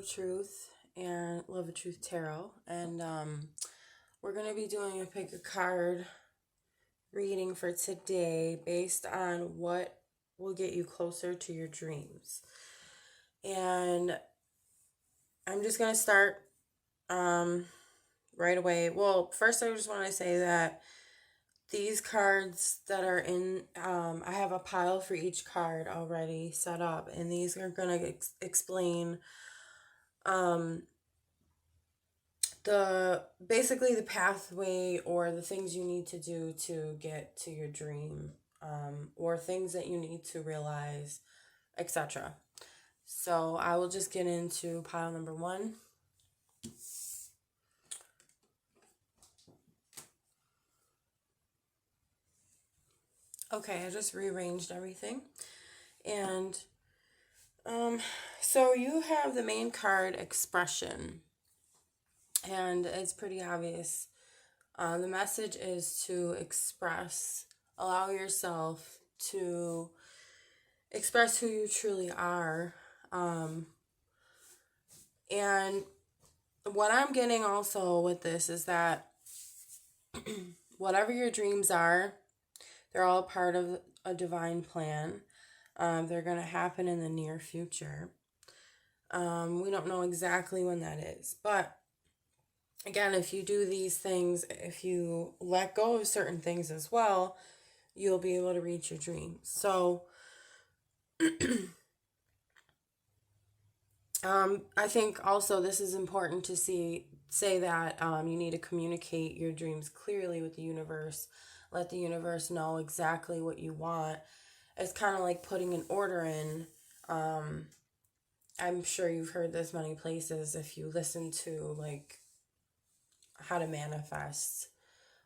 of Truth and Love of Truth Tarot, and we're gonna be doing a pick a card reading for today based on what will get you closer to your dreams. And I'm just gonna start right away. Well, first I just want to say that these cards that are in, I have a pile for each card already set up, and these are gonna explain basically the pathway or the things you need to do to get to your dream, or things that you need to realize, etc. So I will just get into pile number 1. Okay, I just rearranged everything. And so you have the main card, Expression. And it's pretty obvious. The message is to express, allow yourself to express who you truly are. And what I'm getting also with this is that whatever your dreams are, they're all part of a divine plan. They're going to happen in the near future. We don't know exactly when that is. But again, if you do these things, if you let go of certain things as well, you'll be able to reach your dreams. So I think also this is important to say that you need to communicate your dreams clearly with the universe. Let the universe know exactly what you want. It's kind of like putting an order in. I'm sure you've heard this many places if you listen to like how to manifest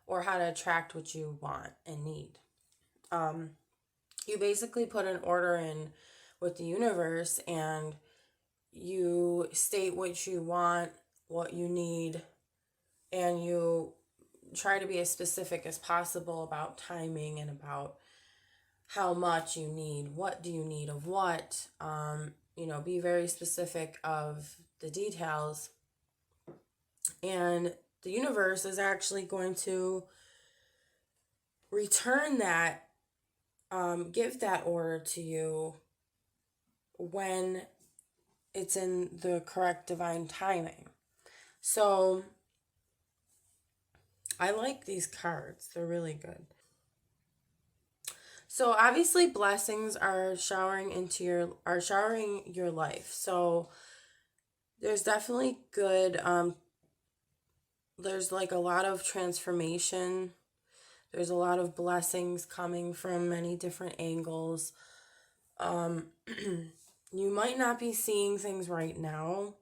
or how to attract what you want and need. You basically put an order in with the universe and you state what you want, what you need, and you try to be as specific as possible about timing and about how much you need, what do you need of what, be very specific of the details. And the universe is actually going to return that, give that order to you when it's in the correct divine timing. So I like these cards. They're really good. So obviously blessings are showering your life. So there's definitely good, there's like a lot of transformation. There's a lot of blessings coming from many different angles. You might not be seeing things right now.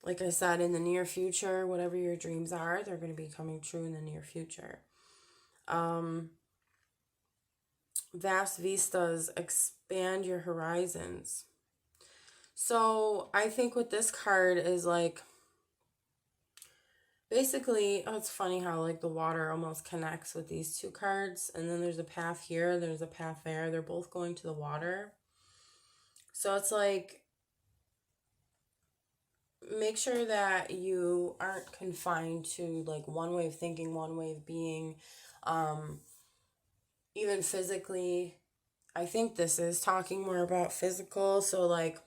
Like I said, in the near future, whatever your dreams are, they're going to be coming true in the near future. Vast vistas, expand your horizons. So I think with this card is like, basically, it's funny how like the water almost connects with these two cards. And then there's a path here, there's a path there. They're both going to the water. So it's like, make sure that you aren't confined to like one way of thinking, one way of being, even physically. I think this is talking more about physical. So like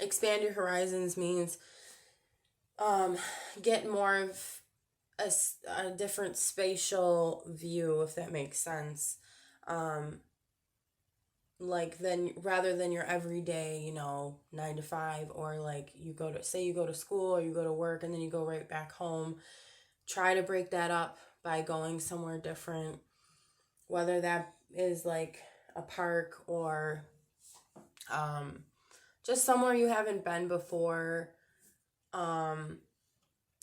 expand your horizons means get more of a different spatial view, if that makes sense. Like then rather than your everyday 9 to 5, or like you go to school or you go to work and then you go right back home, try to break that up by going somewhere different, whether that is like a park or just somewhere you haven't been before.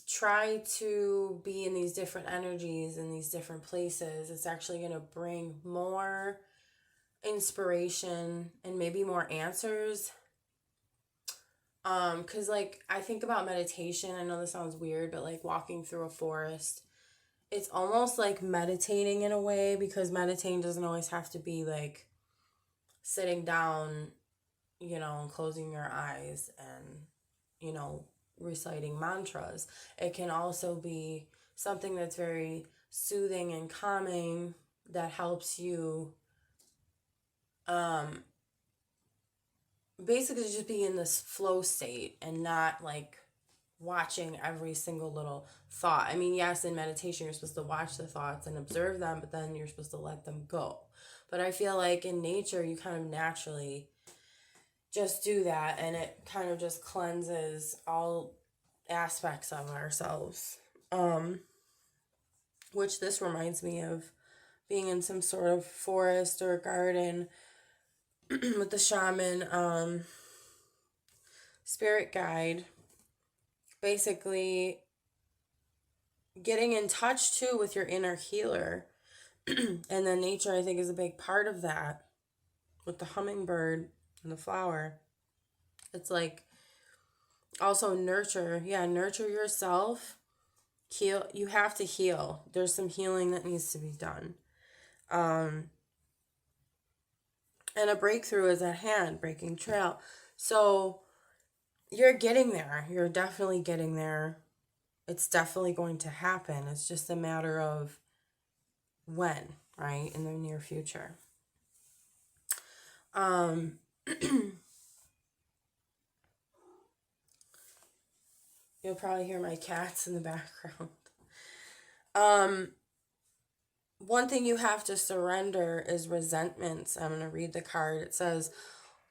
Try to be in these different energies in these different places. It's actually going to bring more inspiration and maybe more answers. Because like I think about meditation. I know this sounds weird, but like walking through a forest, it's almost like meditating in a way, because meditating doesn't always have to be like sitting down, and closing your eyes and reciting mantras. It can also be something that's very soothing and calming that helps you basically just be in this flow state and not like watching every single little thought. I mean, yes, in meditation, you're supposed to watch the thoughts and observe them, but then you're supposed to let them go. But I feel like in nature, you kind of naturally just do that, and it kind of just cleanses all aspects of ourselves. Which this reminds me of being in some sort of forest or garden with the shaman, spirit guide, basically getting in touch too with your inner healer. And then nature, I think, is a big part of that with the hummingbird and the flower. It's like also nurture yourself. Heal. You have to heal. There's some healing that needs to be done. And a breakthrough is at hand, breaking trail. So you're getting there. You're definitely getting there. It's definitely going to happen. It's just a matter of when, right? In the near future. You'll probably hear my cats in the background. One thing you have to surrender is resentments. I'm going to read the card. It says,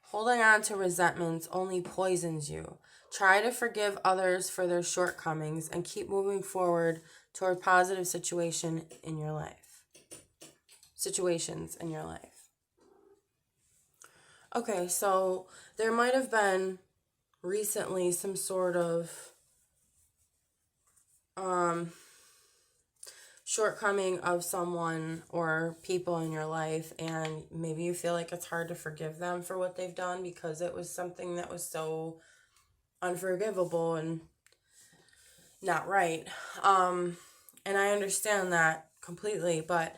holding on to resentments only poisons you. Try to forgive others for their shortcomings and keep moving forward toward positive situations in your life. Okay, so there might have been recently some sort of shortcoming of someone or people in your life, and maybe you feel like it's hard to forgive them for what they've done because it was something that was so unforgivable and not right. And I understand that completely, but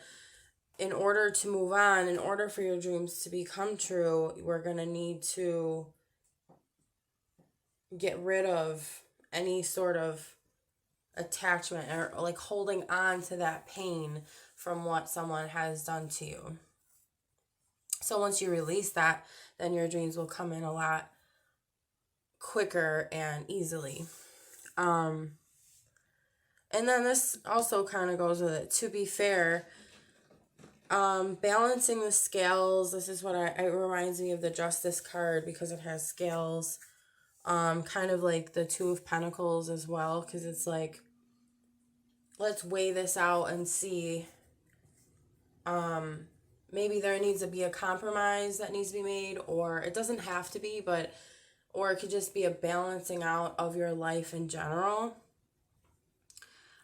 in order to move on, in order for your dreams to become true, we're going to need to get rid of any sort of attachment or like holding on to that pain from what someone has done to you. So once you release that, then your dreams will come in a lot quicker and easily. And then this also kind of goes with it. To be fair, balancing the scales, this is what it reminds me of the Justice card because it has scales. Kind of like the Two of Pentacles as well, because it's like, let's weigh this out and see. Maybe there needs to be a compromise that needs to be made, or it doesn't have to be, or it could just be a balancing out of your life in general.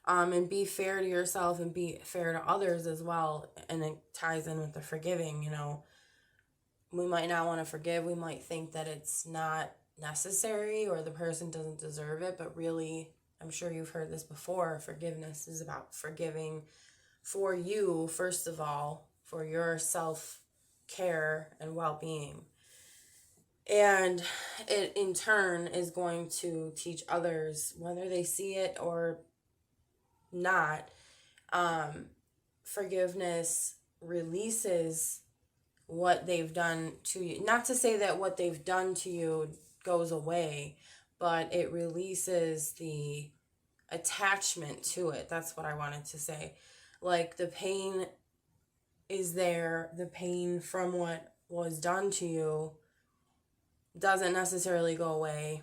And be fair to yourself and be fair to others as well. And it ties in with the forgiving, We might not want to forgive. We might think that it's not necessary or the person doesn't deserve it, but really, I'm sure you've heard this before, forgiveness is about forgiving for you, first of all, for your self-care and well-being. And it, in turn, is going to teach others, whether they see it or not, forgiveness releases what they've done to you. Not to say that what they've done to you goes away, but it releases the attachment to it. That's what I wanted to say. Like, the pain is there, the pain from what was done to you doesn't necessarily go away,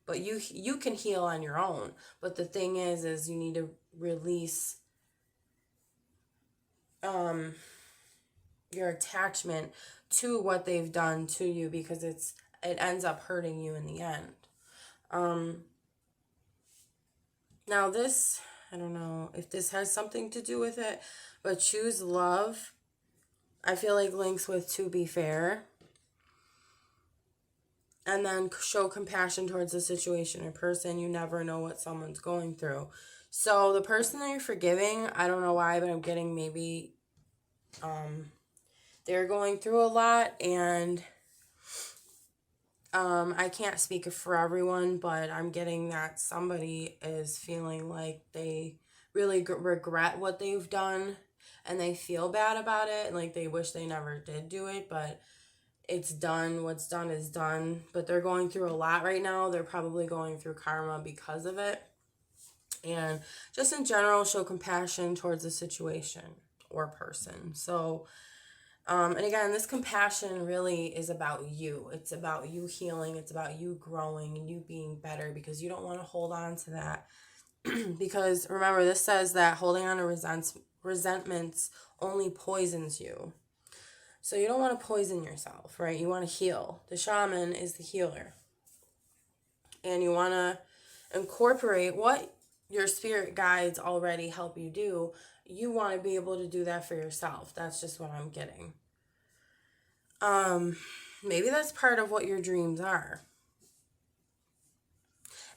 but you can heal on your own. But the thing is you need to release your attachment to what they've done to you, because it ends up hurting you in the end. Now this, I don't know if this has something to do with it, but choose love, I feel like links with to be fair. And then show compassion towards the situation or person. You never know what someone's going through. So the person that you're forgiving, I don't know why, but I'm getting maybe they're going through a lot, and I can't speak for everyone, but I'm getting that somebody is feeling like they really regret what they've done and they feel bad about it and like they wish they never did do it, but it's done. What's done is done. But they're going through a lot right now. They're probably going through karma because of it. And just in general, show compassion towards the situation or person. So, and again, this compassion really is about you. It's about you healing. It's about you growing and you being better because you don't want to hold on to that. Because remember, this says that holding on to resentments only poisons you. So you don't want to poison yourself, right? You want to heal. The shaman is the healer. And you want to incorporate what your spirit guides already help you do. You want to be able to do that for yourself. That's just what I'm getting. Maybe that's part of what your dreams are.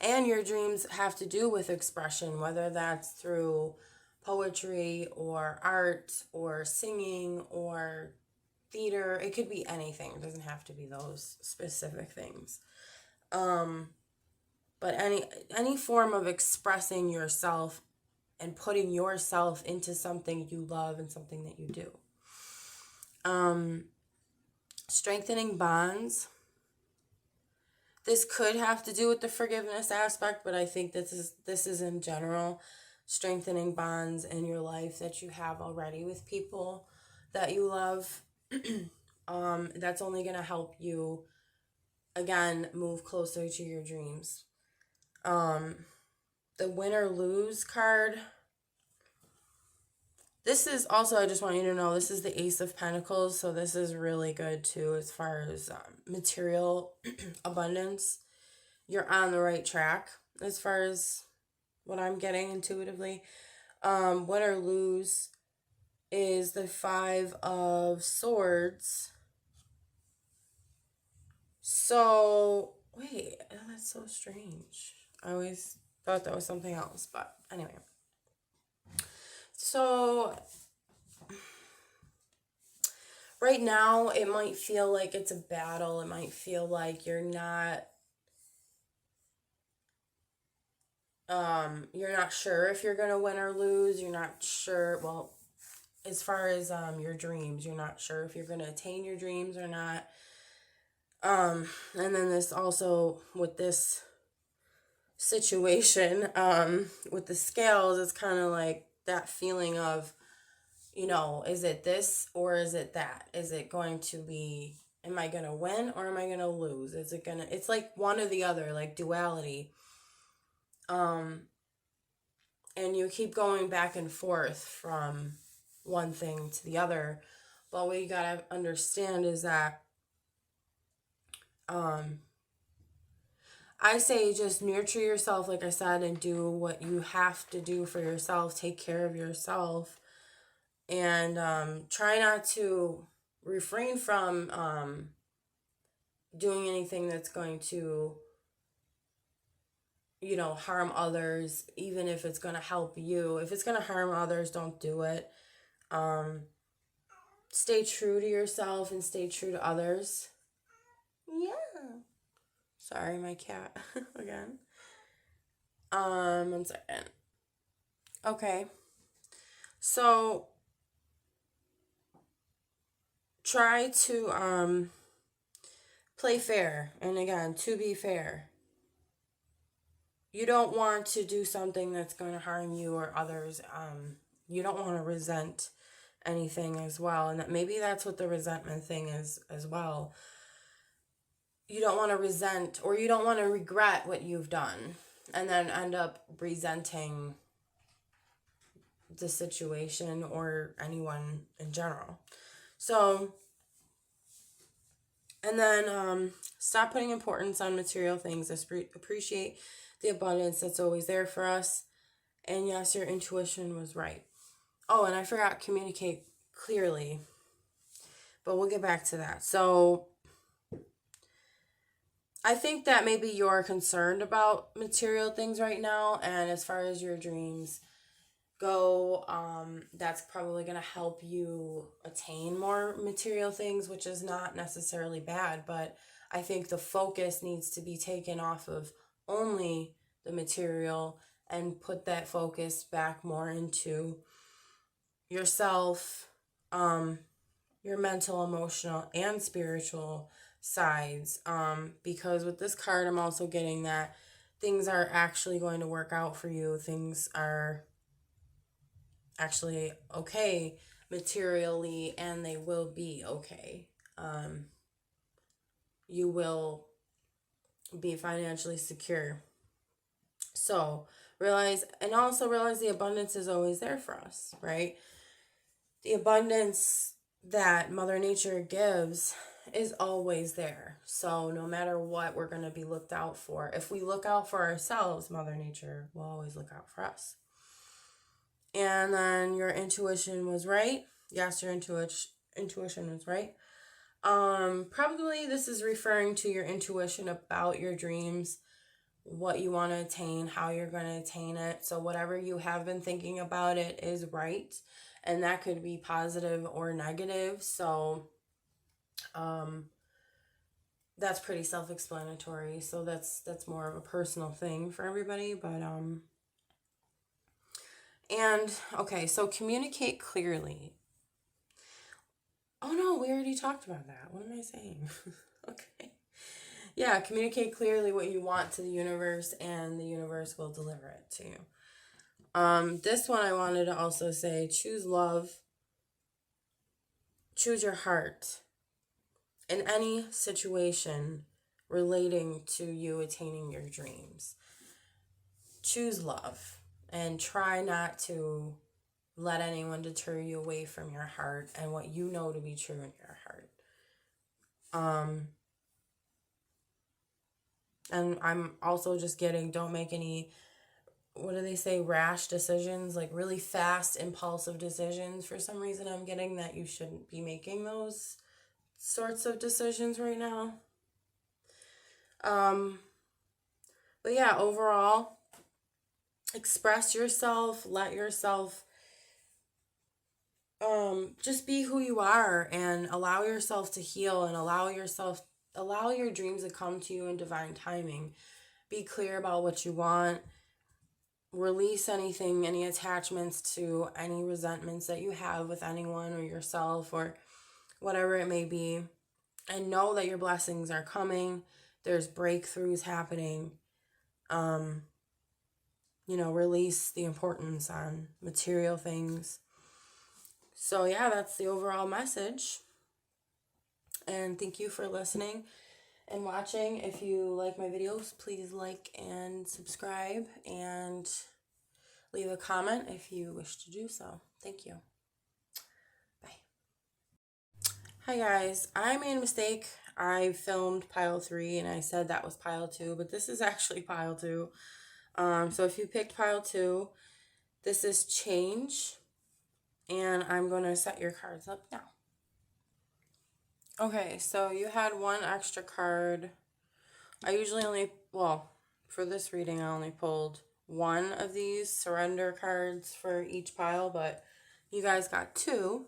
And your dreams have to do with expression, whether that's through poetry or art or singing or theater. It could be anything. It doesn't have to be those specific things. But any form of expressing yourself and putting yourself into something you love and something that you do. Strengthening bonds. This could have to do with the forgiveness aspect, but I think this is in general strengthening bonds in your life that you have already with people that you love. That's only going to help you, again, move closer to your dreams. The win or lose card. This is also, I just want you to know, this is the Ace of Pentacles, so this is really good too as far as material abundance. You're on the right track as far as what I'm getting intuitively. Win or lose is the 5 of Swords. So, wait, that's so strange. I always thought that was something else, but anyway. So, right now, it might feel like it's a battle. It might feel like you're not sure if you're going to win or lose. You're not sure, well, as far as your dreams, you're not sure if you're going to attain your dreams or not. And then this also, with this situation, with the scales, it's kind of like that feeling of, is it this or is it that? Is it going to be, am I going to win or am I going to lose? It's like one or the other, like duality. And you keep going back and forth from one thing to the other. But what you got to understand is that, I say just nurture yourself, like I said, and do what you have to do for yourself. Take care of yourself. And try not to refrain from doing anything that's going to, harm others, even if it's going to help you. If it's going to harm others, don't do it. Stay true to yourself and stay true to others. Yeah. Sorry, my cat again. 1 second. Okay. So try to play fair, and again, to be fair. You don't want to do something that's going to harm you or others. You don't want to resent anything as well, and maybe that's what the resentment thing is as well. You don't want to resent, or you don't want to regret what you've done and then end up resenting the situation or anyone in general. So, and then stop putting importance on material things. Appreciate the abundance that's always there for us. And yes, your intuition was right. Oh, and I forgot, communicate clearly. But we'll get back to that. So I think that maybe you're concerned about material things right now. And as far as your dreams go, that's probably going to help you attain more material things, which is not necessarily bad. But I think the focus needs to be taken off of only the material and put that focus back more into yourself, your mental, emotional, and spiritual sides. Because with this card, I'm also getting that things are actually going to work out for you. Things are actually okay materially, and they will be okay. You will be financially secure. So realize the abundance is always there for us, right? The abundance that Mother Nature gives is always there. So no matter what, we're going to be looked out for. If we look out for ourselves, Mother Nature will always look out for us. And then your intuition was right. Yes, your intuition was right. Probably this is referring to your intuition about your dreams, what you want to attain, how you're going to attain it. So whatever you have been thinking about it is right. And that could be positive or negative. So that's pretty self-explanatory. So that's more of a personal thing for everybody. But and okay, so communicate clearly. Oh no, we already talked about that. What am I saying? Okay. Yeah, communicate clearly what you want to the universe, and the universe will deliver it to you. This one I wanted to also say, choose love, choose your heart in any situation relating to you attaining your dreams. Choose love and try not to let anyone deter you away from your heart and what you know to be true in your heart. And I'm also just getting, don't make any, what do they say, rash decisions, like really fast, impulsive decisions. For some reason, I'm getting that you shouldn't be making those sorts of decisions right now. But yeah, overall, express yourself, let yourself just be who you are, and allow yourself to heal, and allow your dreams to come to you in divine timing. Be clear about what you want. Release anything, any attachments to any resentments that you have with anyone or yourself or whatever it may be. And know that your blessings are coming. There's breakthroughs happening. Release the importance on material things. So yeah, that's the overall message. And thank you for listening and watching. If you like my videos, please like and subscribe, and leave a comment if you wish to do so. Thank you. Bye. Hi guys, I made a mistake. I filmed pile 3 and I said that was pile 2, but this is actually pile 2. So if you picked pile 2, this is change, and I'm going to set your cards up now. Okay, so you had one extra card. I usually for this reading, I only pulled one of these surrender cards for each pile, but you guys got 2.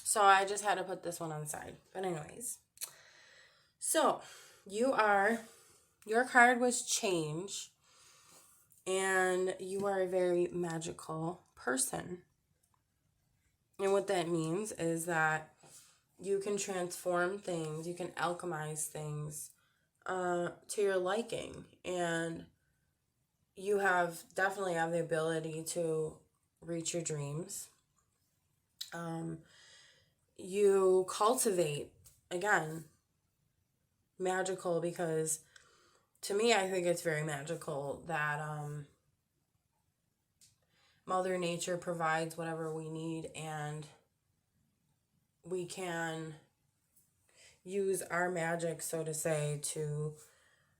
So I just had to put this one on the side. But anyways, so your card was change, and you are a very magical person. And what that means is that you can transform things, you can alchemize things to your liking, and you definitely have the ability to reach your dreams. You cultivate, again, magical, because to me, I think it's very magical that Mother Nature provides whatever we need, and we can use our magic, so to say, to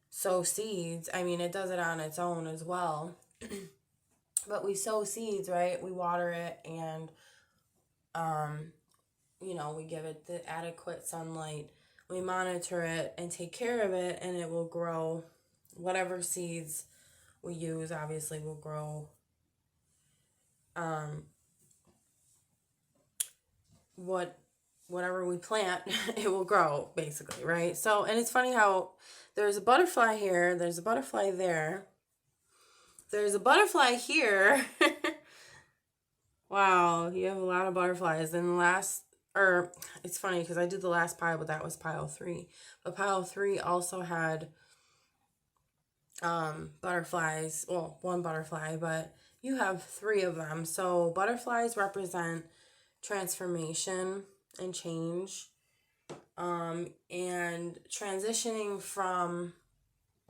sow seeds. I mean, it does it on its own as well. But we sow seeds, right? We water it, and we give it the adequate sunlight. We monitor it and take care of it, and it will grow. Whatever seeds we use, obviously, will grow what whatever we plant, it will grow, basically, right? So, and it's funny how there's a butterfly here, there's a butterfly there, there's a butterfly here. Wow, you have a lot of butterflies. And the last, or it's funny because I did the last pile, but that was pile 3. But pile 3 also had butterflies. Well, one butterfly, but you have 3 of them. So butterflies represent transformation and change, and transitioning from,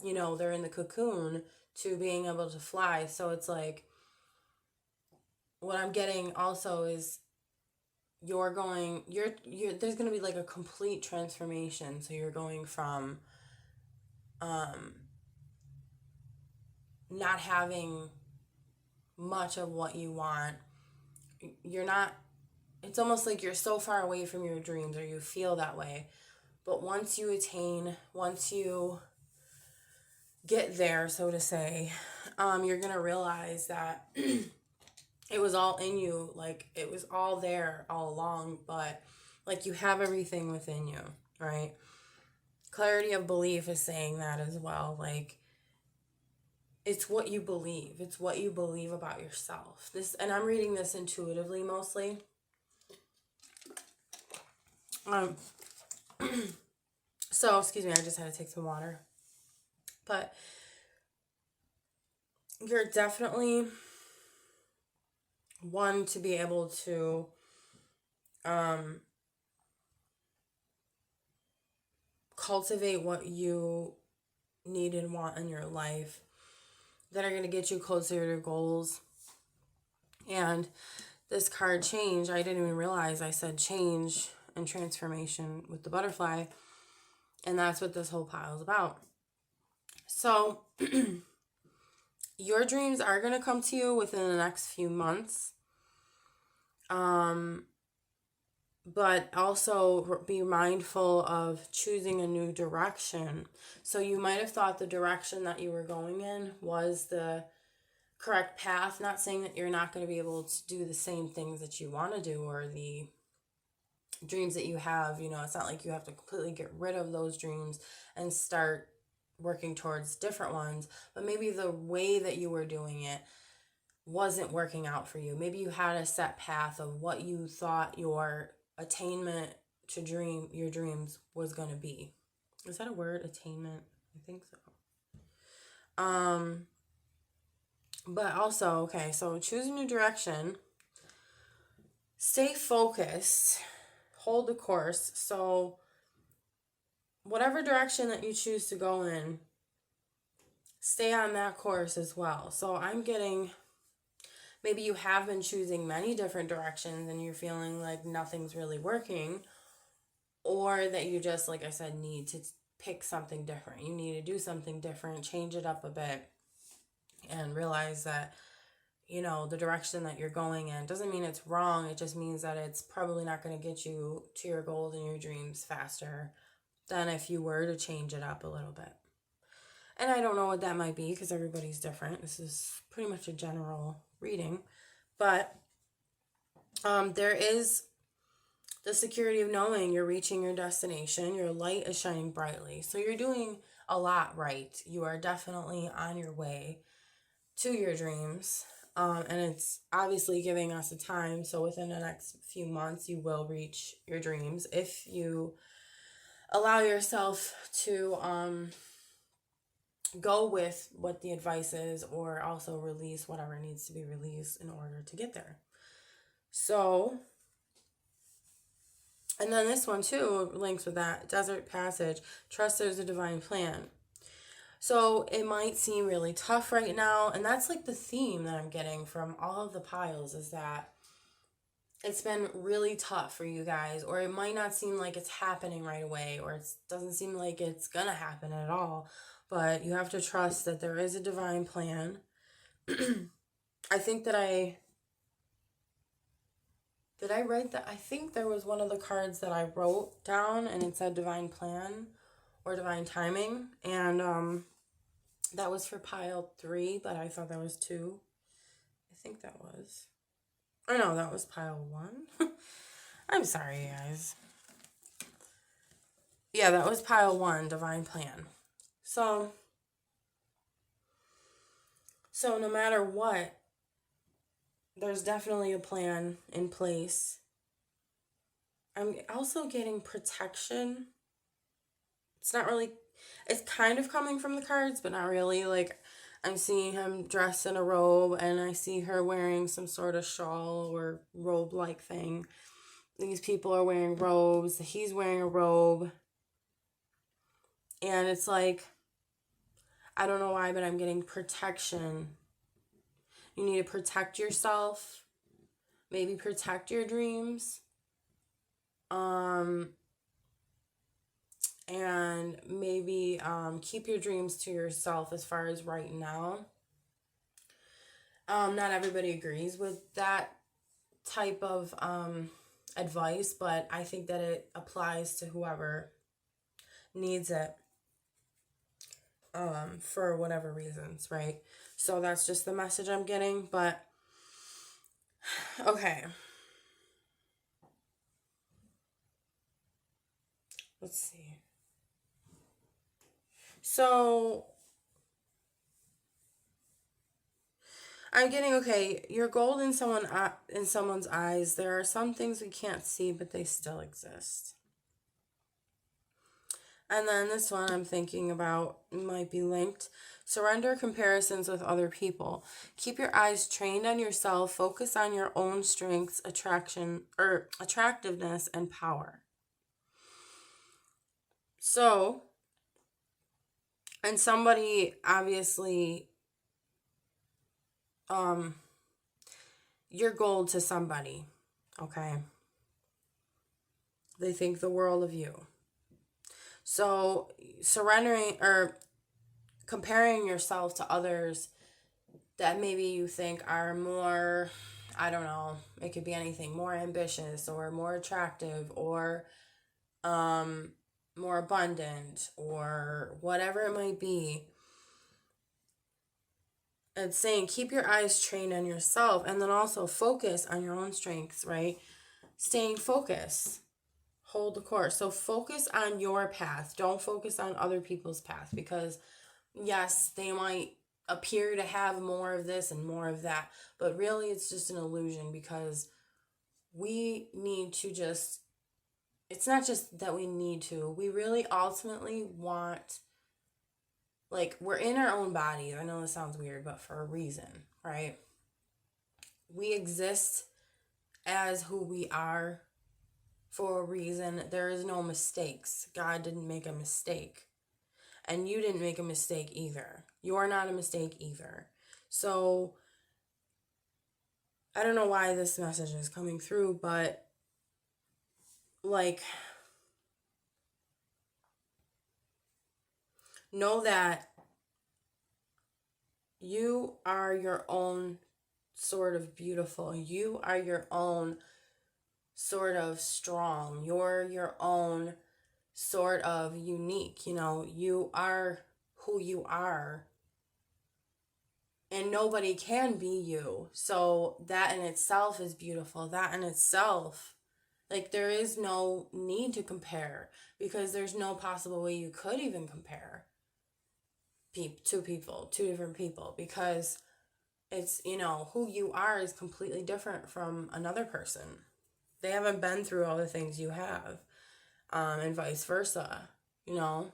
they're in the cocoon to being able to fly. So it's like, what I'm getting also is you're there's going to be like a complete transformation. So you're going from not having much of what you want. You're not, it's almost like you're so far away from your dreams, or you feel that way. But once you get there, so to say, you're going to realize that it was all in you. Like, it was all there all along, but like, you have everything within you, right? Clarity of belief is saying that as well. Like, it's what you believe. It's what you believe about yourself. And I'm reading this intuitively mostly. So, excuse me, I just had to take some water. But you're definitely one to be able to cultivate what you need and want in your life that are going to get you closer to your goals. And this card, change, I didn't even realize I said change and transformation with the butterfly. And that's what this whole pile is about. So your dreams are going to come to you within the next few months. But also be mindful of choosing a new direction. So you might have thought the direction that you were going in was the correct path. Not saying that you're not going to be able to do the same things that you want to do, or the dreams that you have. It's not like you have to completely get rid of those dreams and start working towards different ones. But maybe the way that you were doing it wasn't working out for you. Maybe you had a set path of what you thought your attainment to your dreams was going to be. Is that a word? Attainment? I think so. But also, okay, so choose a new direction. Stay focused. Hold the course. So whatever direction that you choose to go in, stay on that course as well. So I'm getting, maybe you have been choosing many different directions and you're feeling like nothing's really working, or that you just, like I said, need to pick something different. You need to do something different, change it up a bit, and realize that, the direction that you're going in doesn't mean it's wrong. It just means that it's probably not going to get you to your goals and your dreams faster than if you were to change it up a little bit. And I don't know what that might be, because everybody's different. This is pretty much a general reading. But there is the security of knowing you're reaching your destination. Your light is shining brightly. So you're doing a lot right. You are definitely on your way to your dreams. And it's obviously giving us a time. So within the next few months, you will reach your dreams if you allow yourself to go with what the advice is, or also release whatever needs to be released in order to get there. So, and then this one too links with that. Desert Passage. Trust there's a divine plan. So it might seem really tough right now, and that's like the theme that I'm getting from all of the piles, is that it's been really tough for you guys, or it might not seem like it's happening right away, or it doesn't seem like it's gonna happen at all, but you have to trust that there is a divine plan. I think that did I write that? I think there was one of the cards that I wrote down and it said divine plan or divine timing, and that was for pile 3, but I thought that was 2. I think that was. Oh no, that was pile 1. I'm sorry, guys. Yeah, that was pile 1, divine plan. So no matter what, there's definitely a plan in place. I'm also getting protection. It's not really, it's kind of coming from the cards, but not really. Like, I'm seeing him dressed in a robe, and I see her wearing some sort of shawl or robe-like thing. These people are wearing robes. He's wearing a robe. And it's like, I don't know why, but I'm getting protection. You need to protect yourself. Maybe protect your dreams. And maybe keep your dreams to yourself as far as right now. Not everybody agrees with that type of advice, but I think that it applies to whoever needs it for whatever reasons, right? So that's just the message I'm getting, but okay. Let's see. So I'm getting, okay, you're gold in someone's eyes. There are some things we can't see, but they still exist. And then this one I'm thinking about might be linked. Surrender comparisons with other people. Keep your eyes trained on yourself. Focus on your own strengths, attractiveness, and power. So, and somebody obviously, you're gold to somebody, okay? They think the world of you. So, surrendering or comparing yourself to others that maybe you think are more, I don't know, it could be anything, more ambitious or more attractive or more abundant or whatever it might be. It's saying keep your eyes trained on yourself and then also focus on your own strengths, right? Staying focused. Hold the course. So focus on your path. Don't focus on other people's path because, yes, they might appear to have more of this and more of that, but really it's just an illusion because we need to just, it's not just that we need to, we really ultimately want, like, we're in our own bodies. I know this sounds weird, but for a reason, right? We exist as who we are for a reason. There is no mistakes. God didn't make a mistake. And you didn't make a mistake either. You're not a mistake either. So, I don't know why this message is coming through, but, like, know that you are your own sort of beautiful. You are your own sort of strong. You're your own sort of unique. You know, you are who you are. And nobody can be you. So that in itself is beautiful. That in itself, like, there is no need to compare because there's no possible way you could even compare two different people, because it's, you know, who you are is completely different from another person. They haven't been through all the things you have, and vice versa, you know?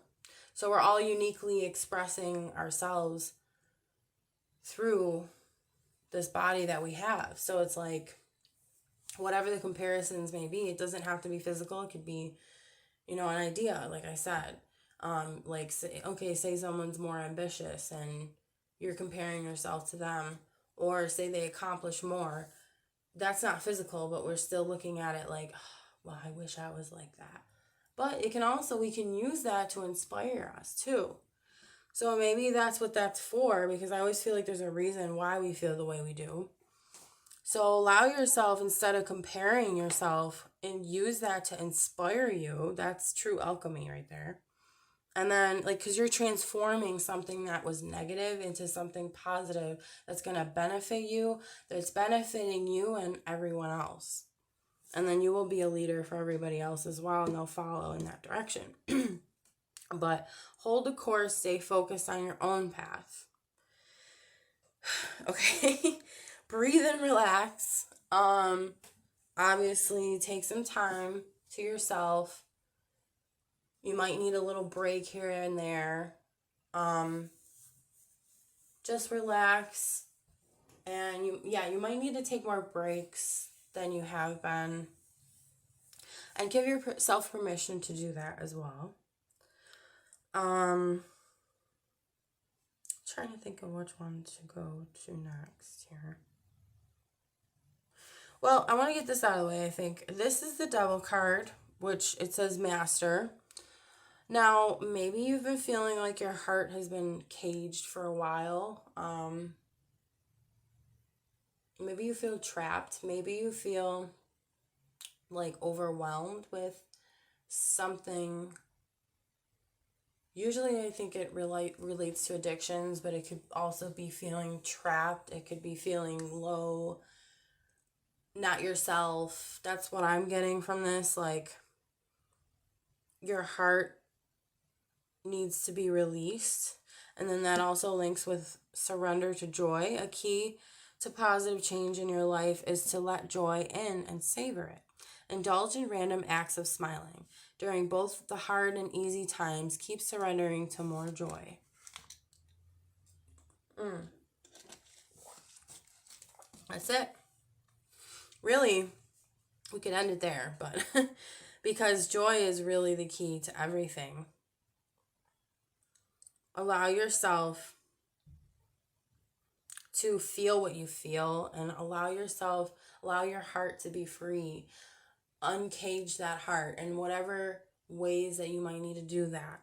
So we're all uniquely expressing ourselves through this body that we have. So it's like, whatever the comparisons may be, it doesn't have to be physical. It could be, you know, an idea, like I said. Like, say someone's more ambitious and you're comparing yourself to them, or say they accomplish more. That's not physical, but we're still looking at it like, oh, well, I wish I was like that. But it can also, we can use that to inspire us too. So maybe that's what that's for, because I always feel like there's a reason why we feel the way we do. So allow yourself, instead of comparing yourself, and use that to inspire you. That's true alchemy right there. And then, like, because you're transforming something that was negative into something positive that's going to benefit you, that's benefiting you and everyone else. And then you will be a leader for everybody else as well, and they'll follow in that direction. But hold the course, stay focused on your own path. Okay? Breathe and relax. Obviously, take some time to yourself. You might need a little break here and there. Just relax. And you might need to take more breaks than you have been. And give yourself permission to do that as well. Trying to think of which one to go to next here. Well, I want to get this out of the way, I think. This is the Devil card, which it says Master. Now, maybe you've been feeling like your heart has been caged for a while. Maybe you feel trapped. Maybe you feel like overwhelmed with something. Usually I think it relates to addictions, but it could also be feeling trapped. It could be feeling low, not yourself. That's what I'm getting from this. Like, your heart needs to be released. And then that also links with surrender to joy. A key to positive change in your life is to let joy in and savor it. Indulge in random acts of smiling. During both the hard and easy times, keep surrendering to more joy. That's it. Really, we could end it there, but because joy is really the key to everything. Allow yourself to feel what you feel, and allow your heart to be free. Uncage that heart in whatever ways that you might need to do that.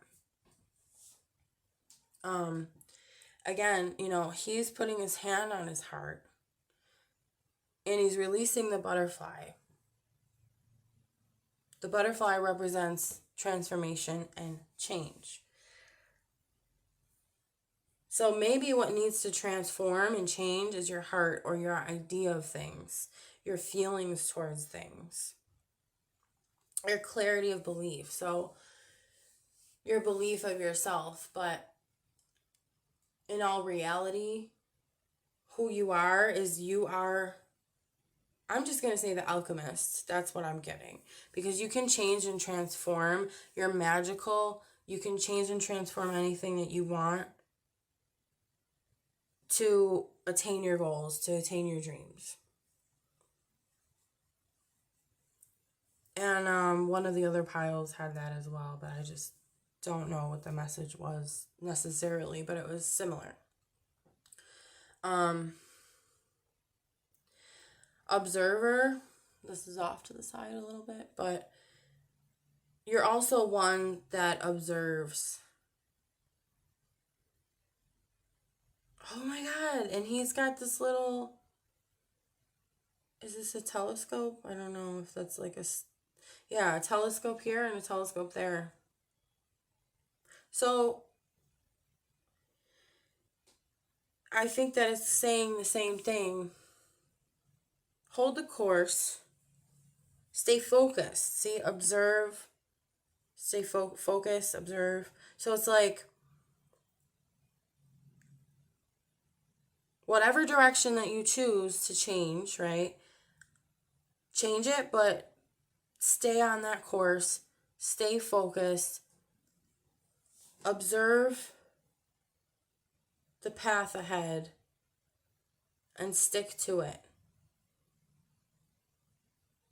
Again, he's putting his hand on his heart and he's releasing the butterfly. The butterfly represents transformation and change. So maybe what needs to transform and change is your heart, or your idea of things, your feelings towards things, your clarity of belief. So your belief of yourself, but in all reality, who you are is I'm just going to say the alchemist. That's what I'm getting. Because you can change and transform. You're magical. You can change and transform anything that you want to attain your goals, to attain your dreams. And one of the other piles had that as well, but I just don't know what the message was necessarily, but it was similar. Observer, this is off to the side a little bit, but you're also one that observes. Oh my God, and he's got this little, is this a telescope? I don't know if that's like a telescope here and a telescope there. So I think that it's saying the same thing. Hold the course. Stay focused. See, observe. Stay focused, observe. So it's like, whatever direction that you choose to change, right? Change it, but stay on that course. Stay focused. Observe the path ahead and stick to it.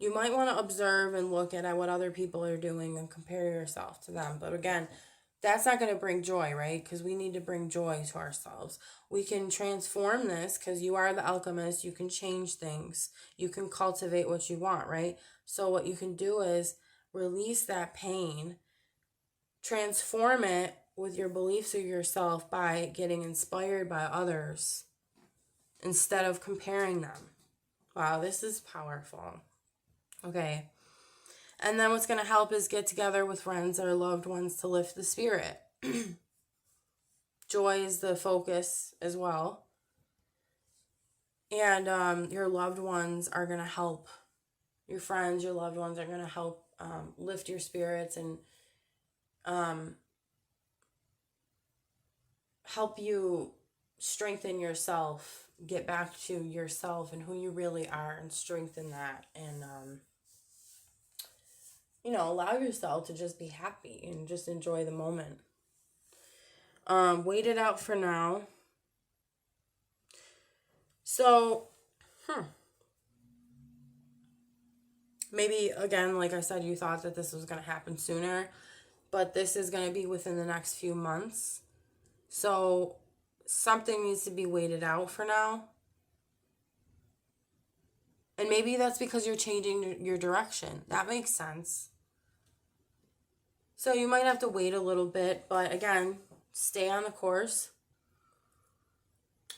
You might want to observe and look at what other people are doing and compare yourself to them. But again, that's not going to bring joy, right? Because we need to bring joy to ourselves. We can transform this because you are the alchemist. You can change things. You can cultivate what you want, right? So what you can do is release that pain, transform it with your beliefs of yourself by getting inspired by others instead of comparing them. Wow, this is powerful. Okay. And then what's going to help is get together with friends or loved ones to lift the spirit. Joy is the focus as well. And your loved ones are going to help your friends, your loved ones are going to help lift your spirits and help you strengthen yourself, get back to yourself and who you really are, and strengthen that, and allow yourself to just be happy and just enjoy the moment. Wait it out for now. So, maybe, again, like I said, you thought that this was going to happen sooner, but this is going to be within the next few months. So, something needs to be waited out for now. And maybe that's because you're changing your direction. That makes sense. So you might have to wait a little bit, but again, stay on the course.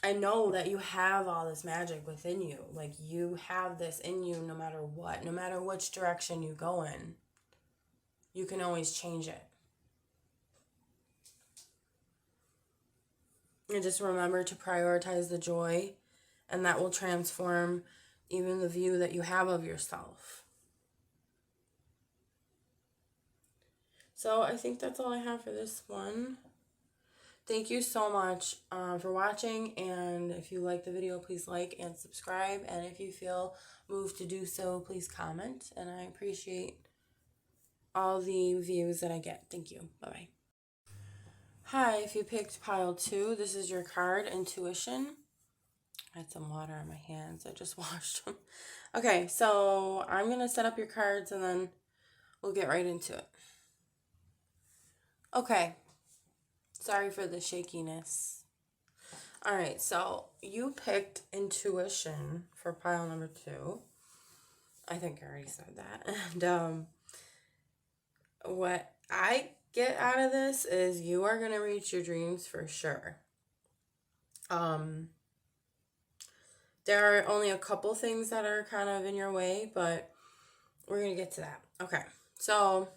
I know that you have all this magic within you. Like, you have this in you no matter what. No matter which direction you go in, you can always change it. And just remember to prioritize the joy, and that will transform even the view that you have of yourself. So I think that's all I have for this one. Thank you so much for watching, and if you like the video, please like and subscribe, and if you feel moved to do so, please comment, and I appreciate all the views that I get. Thank you. Bye-bye. Hi, if you picked pile 2, this is your card, Intuition. I had some water on my hands. I just washed them. Okay, so I'm going to set up your cards, and then we'll get right into it. Okay. Sorry for the shakiness. All right, so you picked Intuition for pile number 2. I think I already said that. And what I get out of this is you are going to reach your dreams for sure. There are only a couple things that are kind of in your way, but we're going to get to that. Okay, so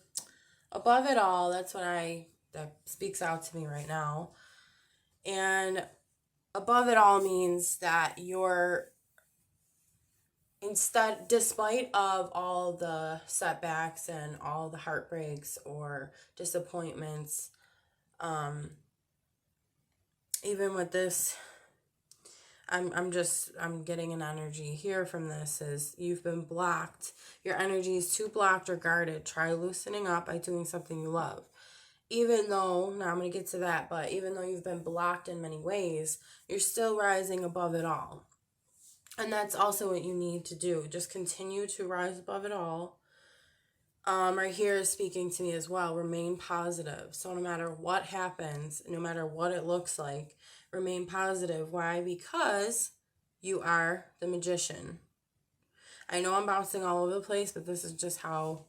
above it all, that speaks out to me right now. And above it all means that despite of all the setbacks and all the heartbreaks or disappointments, even with this, I'm getting an energy here from this is you've been blocked. Your energy is too blocked or guarded. Try loosening up by doing something you love. Even though, now I'm going to get to that, but even though you've been blocked in many ways, you're still rising above it all. And that's also what you need to do. Just continue to rise above it all. Right here is speaking to me as well. Remain positive. So no matter what happens, no matter what it looks like, remain positive. Why? Because you are the magician. I know I'm bouncing all over the place, but this is just how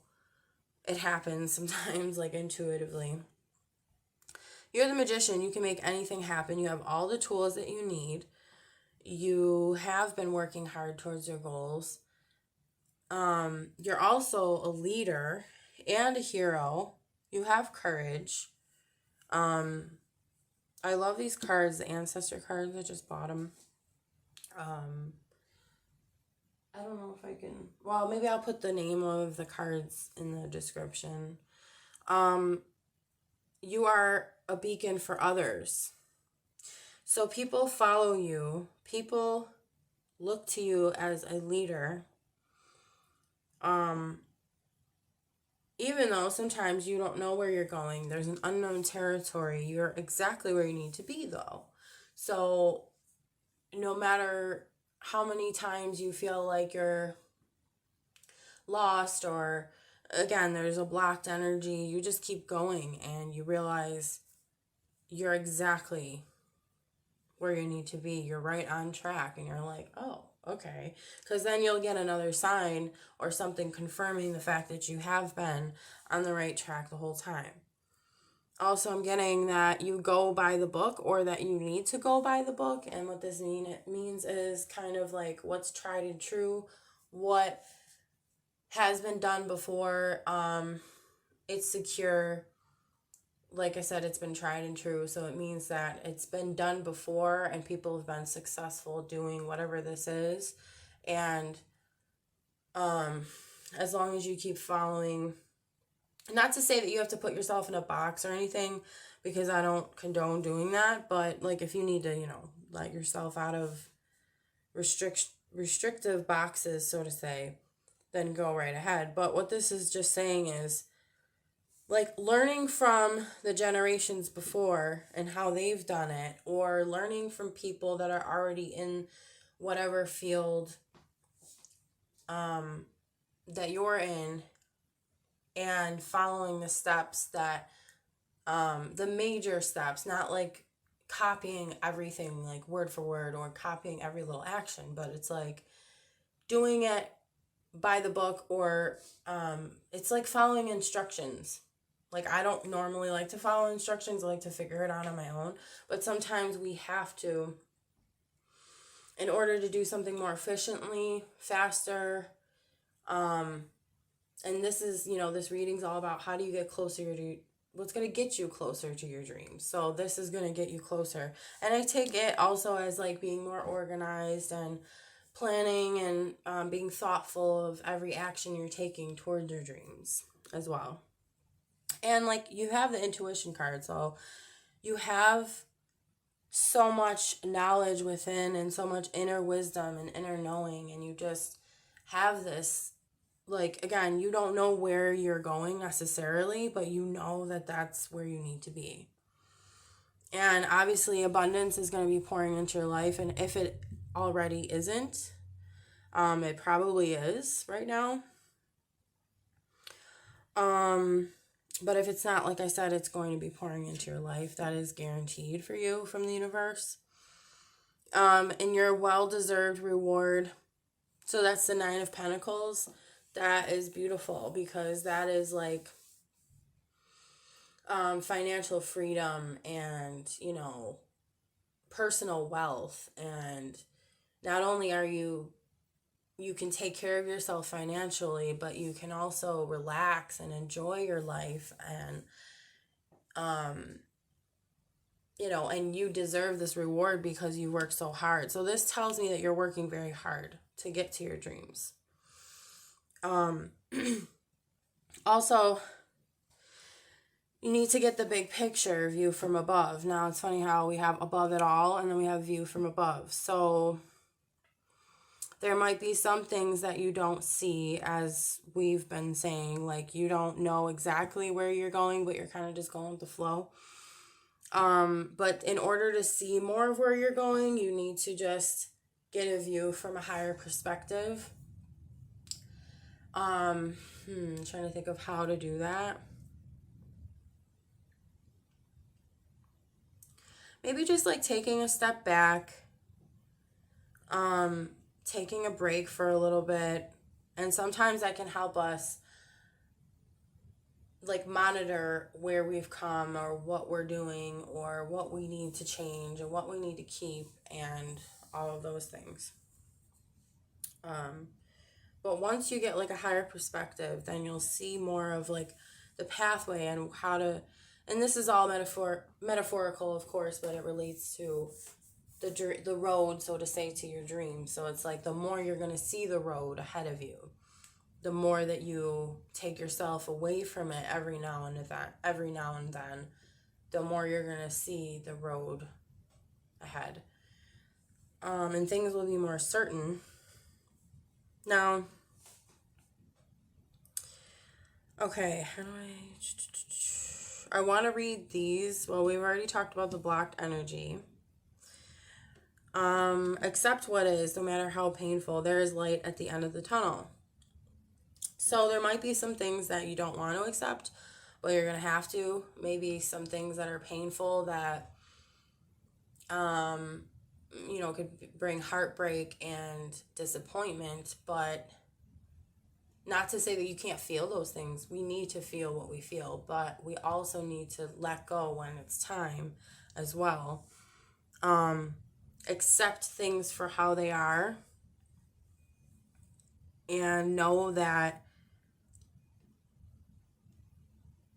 it happens sometimes, like intuitively. You're the magician. You can make anything happen. You have all the tools that you need. You have been working hard towards your goals. You're also a leader and a hero. You have courage. I love these cards, the ancestor cards. I just bought them. I don't know if I can... Well, maybe I'll put the name of the cards in the description. You are a beacon for others. So people follow you. People look to you as a leader. Even though sometimes you don't know where you're going, there's an unknown territory, you're exactly where you need to be, though. So no matter how many times you feel like you're lost, or again, there's a blocked energy, you just keep going and you realize you're exactly where you need to be. You're right on track, and you're like, oh, okay. Because then you'll get another sign or something confirming the fact that you have been on the right track the whole time. Also, I'm getting that you go by the book, or that you need to go by the book. And what this means is kind of like what's tried and true, what has been done before. It's secure. Like I said, it's been tried and true. So it means that it's been done before and people have been successful doing whatever this is. And as long as you keep following. Not to say that you have to put yourself in a box or anything, because I don't condone doing that, but like if you need to, let yourself out of restrictive boxes, so to say, then go right ahead. But what this is just saying is, like, learning from the generations before and how they've done it, or learning from people that are already in whatever field that you're in, and following the steps that the major steps, not like copying everything like word for word or copying every little action, but it's like doing it by the book, or it's like following instructions. Like, I don't normally like to follow instructions. I like to figure it out on my own, but sometimes we have to, in order to do something more efficiently, faster. And this is, this reading's all about how do you get closer to what's going to get you closer to your dreams. So this is going to get you closer. And I take it also as like being more organized and planning and being thoughtful of every action you're taking toward your dreams as well. And like, you have the intuition card, so you have so much knowledge within and so much inner wisdom and inner knowing, and you just have this, like, again, you don't know where you're going necessarily, but you know that that's where you need to be. And obviously abundance is going to be pouring into your life, and if it already isn't, it probably is right now. But if it's not, like I said, it's going to be pouring into your life. That is guaranteed for you from the universe. And your well-deserved reward. So that's the 9 of Pentacles. That is beautiful, because that is like financial freedom and, personal wealth. And not only are you can take care of yourself financially, but you can also relax and enjoy your life, and and you deserve this reward because you work so hard. So this tells me that you're working very hard to get to your dreams. Also, you need to get the big picture, view from above. Now, it's funny how we have above it all and then we have view from above. So there might be some things that you don't see, as we've been saying, like you don't know exactly where you're going, but you're kind of just going with the flow. But in order to see more of where you're going, you need to just get a view from a higher perspective. Trying to think of how to do that. Maybe just like taking a step back, taking a break for a little bit. And sometimes that can help us like monitor where we've come, or what we're doing, or what we need to change, or what we need to keep, and all of those things. But once you get like a higher perspective, then you'll see more of like the pathway and how to, and this is all metaphorical, of course, but it relates to the road, so to say, to your dream. So it's like the more you're going to see the road ahead of you, the more that you take yourself away from it every now and then, the more you're going to see the road ahead. And things will be more certain. Now, okay, how do I want to read these. Well, we've already talked about the blocked energy. Accept what is, no matter how painful. There is light at the end of the tunnel. So there might be some things that you don't want to accept, but you're going to have to. Maybe some things that are painful that, could bring heartbreak and disappointment, but not to say that you can't feel those things. We need to feel what we feel, but we also need to let go when it's time as well. Accept things for how they are, and know that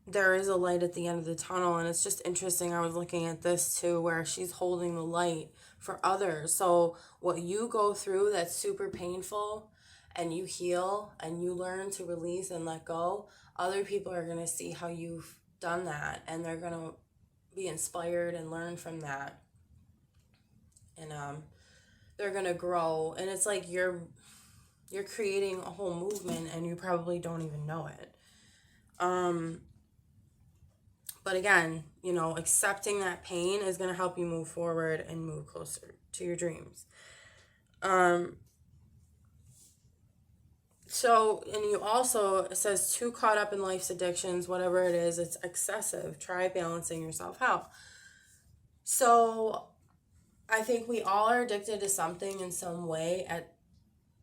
there is a light at the end of the tunnel. And it's just interesting. I was looking at this too, where she's holding the light for others. So what you go through that's super painful and you heal and you learn to release and let go, other people are going to see how you've done that, and they're going to be inspired and learn from that. And they're going to grow, and it's like you're creating a whole movement and you probably don't even know it. But again, accepting that pain is going to help you move forward and move closer to your dreams. So, and you also, it says, too caught up in life's addictions, whatever it is, it's excessive. Try balancing yourself out. So, I think we all are addicted to something in some way at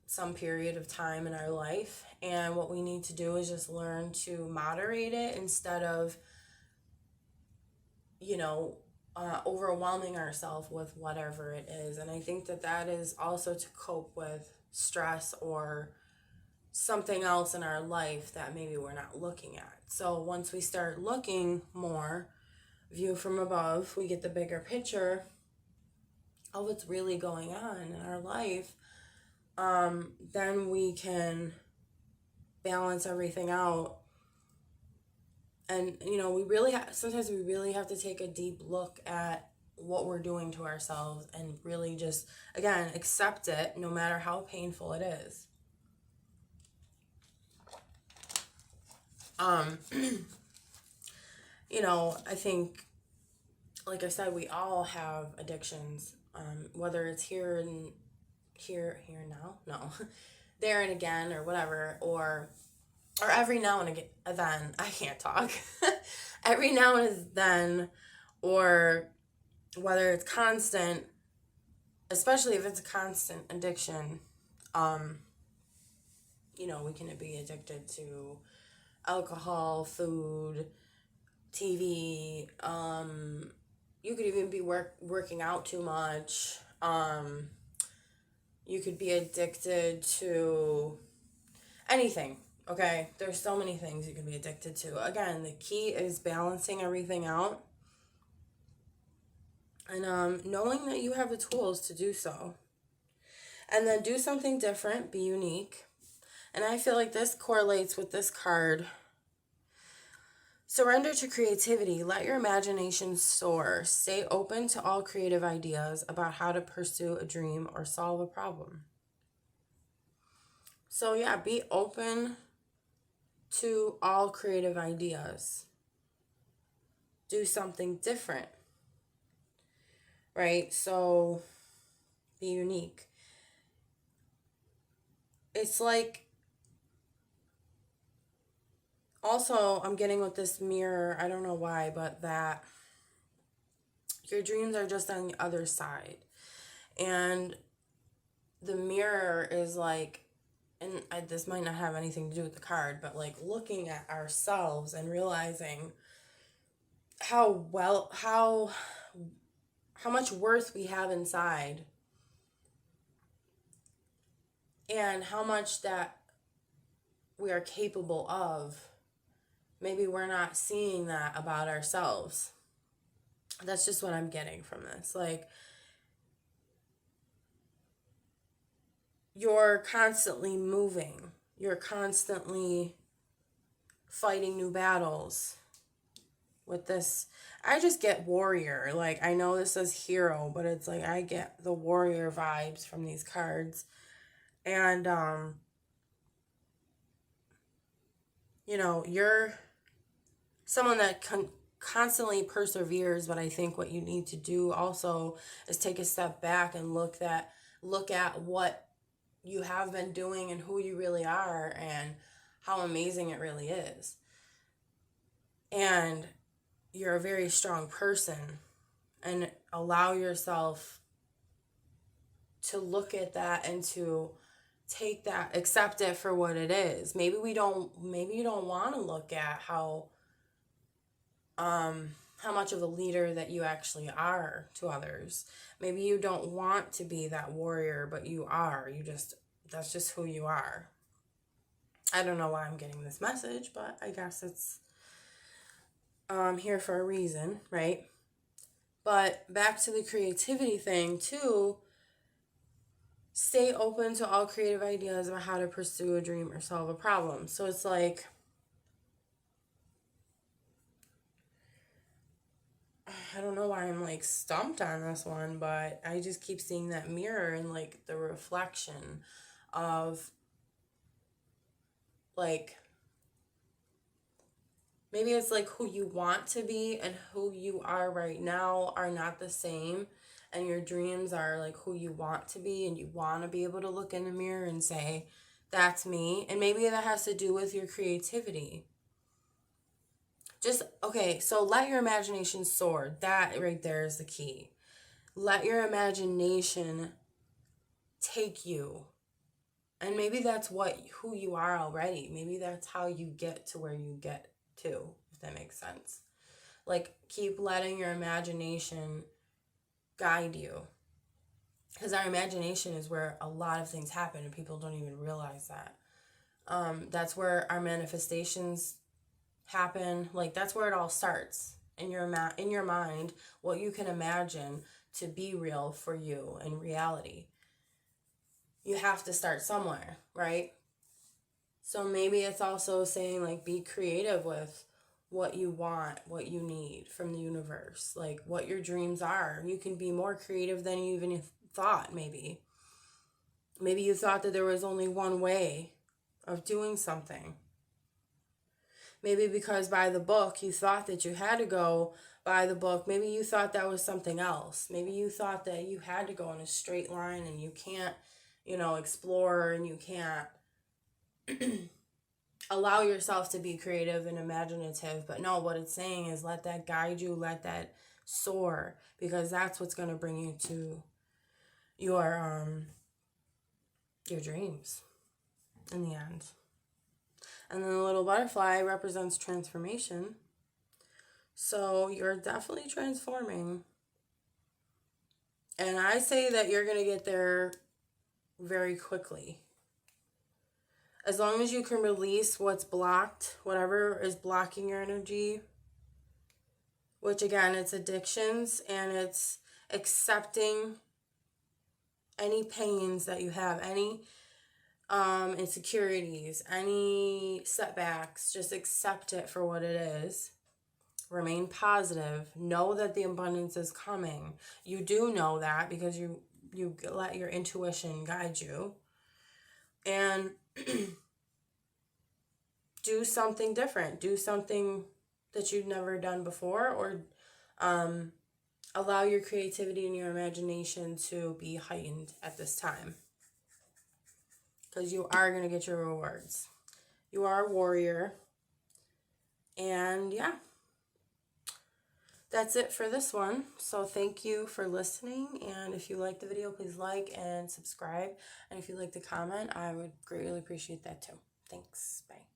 some period of time in our life. And what we need to do is just learn to moderate it instead of, overwhelming ourselves with whatever it is. And I think that is also to cope with stress or something else in our life that maybe we're not looking at. So once we start looking more, view from above, we get the bigger picture of what's really going on in our life, then we can balance everything out. And, sometimes we really have to take a deep look at what we're doing to ourselves and really just, again, accept it no matter how painful it is. I think, like I said, we all have addictions, whether it's here now, no, there and again, or whatever, or every now and again, then, I can't talk, every now and then, or whether it's constant, especially if it's a constant addiction, we can be addicted to alcohol, food, TV, you could even be working out too much, you could be addicted to anything, okay? There's so many things you can be addicted to. Again, the key is balancing everything out and knowing that you have the tools to do so. And then do something different, be unique. And I feel like this correlates with this card. Surrender to creativity. Let your imagination soar. Stay open to all creative ideas about how to pursue a dream or solve a problem. So yeah, be open to all creative ideas. Do something different. Right? So be unique. It's like, also, I'm getting with this mirror, I don't know why, but that your dreams are just on the other side. And the mirror is like, and this might not have anything to do with the card, but like looking at ourselves and realizing how much worth we have inside, and how much that we are capable of. Maybe we're not seeing that about ourselves. That's just what I'm getting from this. Like, you're constantly moving. You're constantly fighting new battles. With this, I just get warrior. Like, I know this says hero, but it's like I get the warrior vibes from these cards. And, you're someone that constantly perseveres, but I think what you need to do also is take a step back and look at what you have been doing and who you really are and how amazing it really is. And you're a very strong person, and allow yourself to look at that and to take that, accept it for what it is. Maybe you don't want to look at how much of a leader that you actually are to others. Maybe you don't want to be that warrior, but you are. That's just who you are. I don't know why I'm getting this message, but I guess it's here for a reason, right? But back to the creativity thing too. stay open to all creative ideas about how to pursue a dream or solve a problem. So it's like, I don't know why I'm like stumped on this one, but I just keep seeing that mirror and like the reflection of like, maybe it's like who you want to be and who you are right now are not the same. And your dreams are like who you want to be, and you want to be able to look in the mirror and say, that's me. And maybe that has to do with your creativity. Just, okay, so let your imagination soar. That right there is the key. Let your imagination take you. And maybe that's who you are already. Maybe that's how you get to where you get to, if that makes sense. Like, keep letting your imagination guide you. Because our imagination is where a lot of things happen, and people don't even realize that. That's where our manifestations happen. Like, that's where it all starts. In your mind, what you can imagine to be real for you in reality. You have to start somewhere, right? So maybe it's also saying, like, be creative with what you want, what you need from the universe, like what your dreams are. You can be more creative than you even thought, maybe. Maybe you thought that there was only one way of doing something. Maybe because by the book, you thought that you had to go by the book. Maybe you thought that was something else. Maybe you thought that you had to go in a straight line and you can't, explore, and you can't allow yourself to be creative and imaginative. But no, what it's saying is let that guide you, let that soar, because that's what's going to bring you to your dreams in the end. And then the little butterfly represents transformation. So you're definitely transforming. And I say that you're going to get there very quickly. As long as you can release what's blocked, whatever is blocking your energy, which again, it's addictions, and it's accepting any pains that you have, any insecurities, any setbacks. Just accept it for what it is. Remain positive. Know that the abundance is coming. You do know that because you let your intuition guide you. And do something different. Do something that you've never done before, or allow your creativity and your imagination to be heightened at this time. Because you are going to get your rewards. You are a warrior. And yeah, that's it for this one. So thank you for listening. And if you like the video, please like and subscribe. And if you'd like to comment, I would greatly appreciate that too. Thanks. Bye.